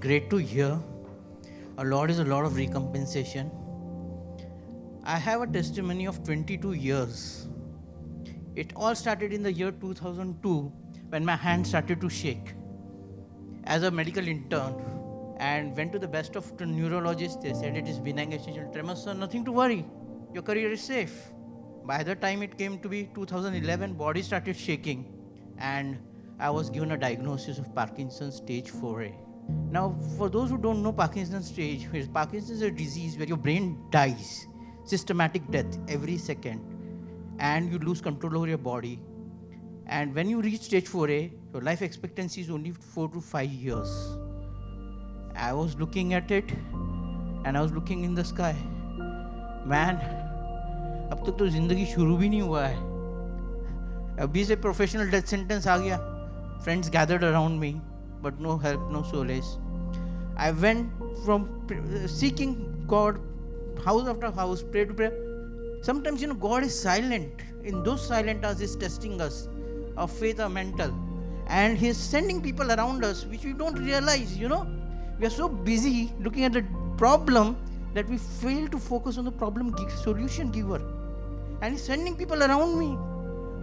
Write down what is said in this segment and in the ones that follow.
great to hear. A lot is a lot of recompensation. I have a testimony of 22 years. It all started in the year 2002 when my hand started to shake as a medical intern, and went to the best of the neurologists. They said it is benign essential tremor, so nothing to worry. Your career is safe. By the time it came to be 2011, body started shaking, and I was given a diagnosis of Parkinson's stage 4A. Now, for those who don't know Parkinson's stage, Parkinson's is a disease where your brain dies, systematic death every second, and you lose control over your body. And when you reach stage 4A, your life expectancy is only 4 to 5 years. I was looking at it, and I was looking in the sky. Man, अब तक तो जिंदगी शुरू भी नहीं हुआ है. अभी से professional death sentence आ गया. Friends gathered around me, but no help, no solace. I went from seeking God, house after house, prayer to prayer. Sometimes, God is silent. In those silent hours, He's testing us. Our faith, our mental. And He's sending people around us, which we don't realize, We are so busy looking at the problem that we fail to focus on the problem solution giver. And He's sending people around me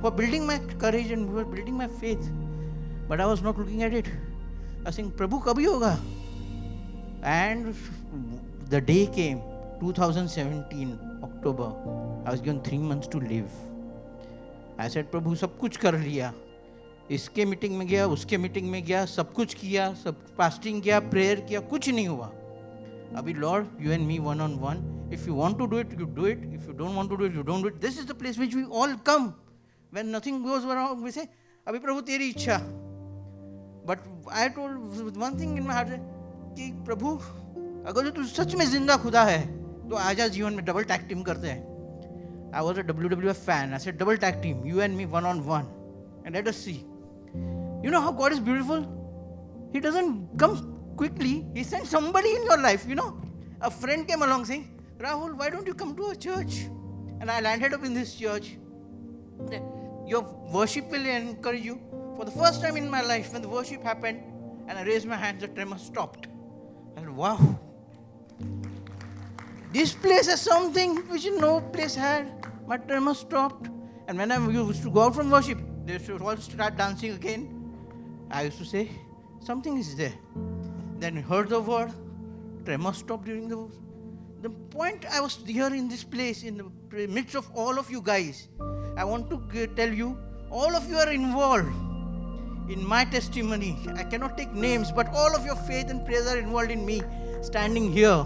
for building my courage and for building my faith. But I was not looking at it. I was saying, Prabhu, kabhi hoga? And the day came, 2017, October. I was given 3 months to live. I said, Prabhu, सब कुछ कर लिया. इसके meeting में गया, उसके meeting में गया, सब कुछ किया, सब फास्टिंग किया, प्रेयर किया, कुछ नहीं हुआ. अभी Lord, you and me one-on-one. If you want to do it, you do it. If you don't want to do it, you don't do it. This is the place which we all come. When nothing goes wrong, we say, अभी प्रभु तेरी इच्छा. But I told one thing in my heart कि प्रभु अगर तू सच में जिंदा खुदा है तो आजा जीवन में डबल टैग टीम करते हैं. I was a WWF fan. I said double tag team, you and me one-on-one, and let us see. You know how God is beautiful? He doesn't come quickly. He sends somebody in your life, A friend came along saying, Rahul, why don't you come to our church? And I landed up in this church. Your worship will encourage you. For the first time in my life, when the worship happened, and I raised my hands, the tremor stopped. I said, wow. This place has something which no place had. My tremor stopped. And when I used to go out from worship, they should all start dancing again. I used to say, something is there. Then I heard the word, tremor stopped during the word. The point I was here in this place, in the midst of all of you guys, I want to tell you, all of you are involved in my testimony. I cannot take names, but all of your faith and prayers are involved in me standing here.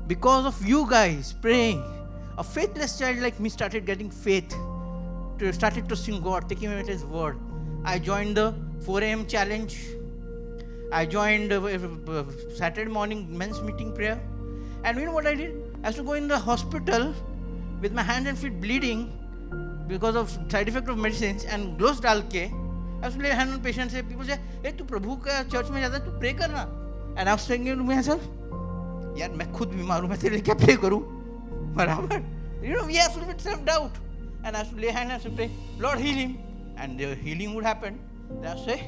Because of you guys praying, a faithless child like me started getting faith, started trusting God, taking him at His word. I joined the 4 a.m. challenge. I joined Saturday morning men's meeting prayer. And you know what I did? I used to go in the hospital with my hands and feet bleeding because of side effect of medicines and gloves डाल के. I used to lay hand on patients. People say, "Hey, तू प्रभु का church में जाता है, तू pray करना." And I was saying to myself, यार मैं खुद बीमार हूँ, मैं तेरे लिए क्या pray करूँ? बराबर? We have a little bit self-doubt. And I used to lay hand and pray, Lord, heal him. And the healing would happen. Then I say,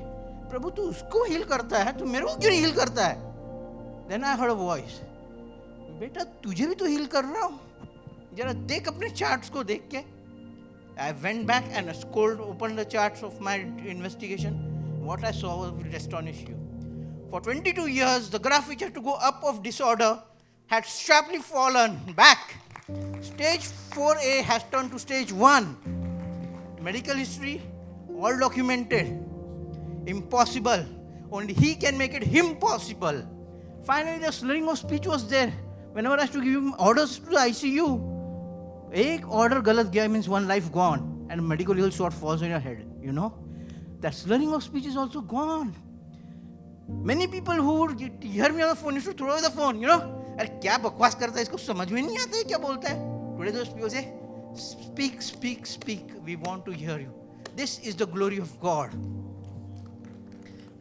प्रभु तू उसको heal करता है, तू मेरे को क्यों नहीं heal करता है? Then I heard a voice. बेटा तुझे भी तो heal कर रहा हूँ. जरा देख अपने charts को देख के. I went back and opened the charts of my investigation. What I saw will astonish you. For 22 years, the graph which had to go up of disorder had sharply fallen back. Stage 4A has turned to stage 1. Medical history, all documented. Impossible. Only He can make it impossible. Finally, the slurring of speech was there. Whenever I used to give him orders to the ICU, एक order गलत गया means one life gone, and a medical legal sword falls on your head. That slurring of speech is also gone. Many people who would hear me on the phone used to throw away the phone. अरे क्या बकवास करता है, इसको समझ में नहीं आता है क्या बोलता है. Today those people say, speak, speak, speak. We want to hear you. This is the glory of God.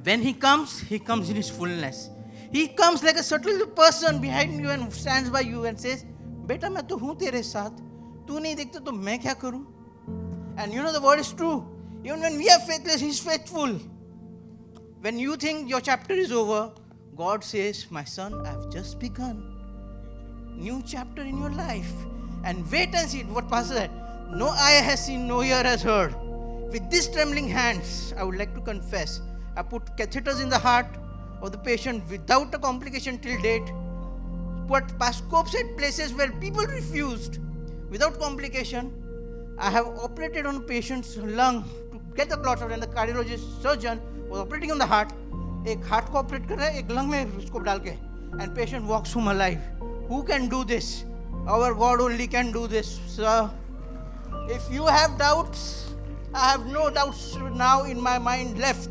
When He comes in His fullness. He comes like a subtle person behind you and stands by you and says, बेटा मैं तो हूँ तेरे साथ, तू नहीं देखता तो मैं क्या करूँ? And the word is true. Even when we are faithless, He's faithful. When you think your chapter is over, God says, my son, I've just begun. New chapter in your life. And wait and see what Pastor said. No eye has seen, no ear has heard. With these trembling hands, I would like to confess, I put catheters in the heart of the patient without a complication till date. Put scopes at places where people refused without complication. I have operated on a patient's lung to get the clot out, and the cardiologist surgeon was operating on the heart. एक heart को operate कर रहा है, एक lung में उसको डाल के, and patient walks home alive. Who can do this? Our God only can do this, sir. If you have doubts, I have no doubts now in my mind left.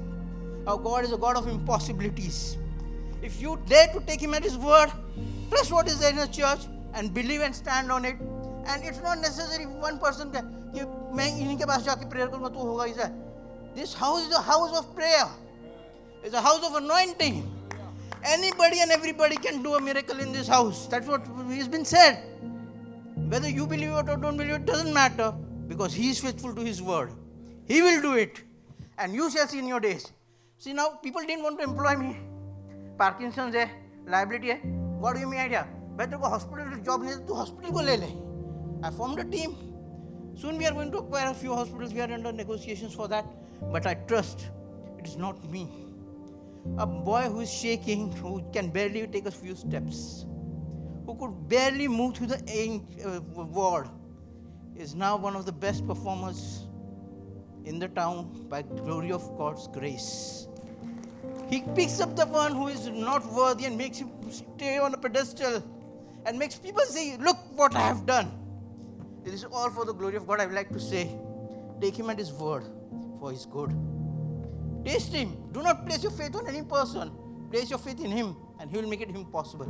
Our God is a God of impossibilities. If you dare to take Him at His word, trust what is there in the church and believe and stand on it. And it's not necessary one person can, कि मैं इन्हीं के पास जाके prayer करूँगा तो होगा ऐसा. This house is a house of prayer. It's a house of anointing. Anybody and everybody can do a miracle in this house. That's what has been said. Whether you believe it or don't believe it doesn't matter, because He is faithful to His word. He will do it. And you shall see in your days. See, now people didn't want to employ me. Parkinson's है, liability है. God gave me idea. भाई तेरे को hospital job नहीं है, तू hospital को ले ले. I formed a team. Soon we are going to acquire a few hospitals. We are under negotiations for that. But I trust it is not me. A boy who is shaking, who can barely take a few steps, who could barely move through the ward, is now one of the best performers in the town by glory of God's grace. He picks up the one who is not worthy and makes him stay on a pedestal and makes people say, look what I have done. This is all for the glory of God. I would like to say, take Him at His word for His good. Taste Him. Do not place your faith on any person. Place your faith in Him and He will make it impossible.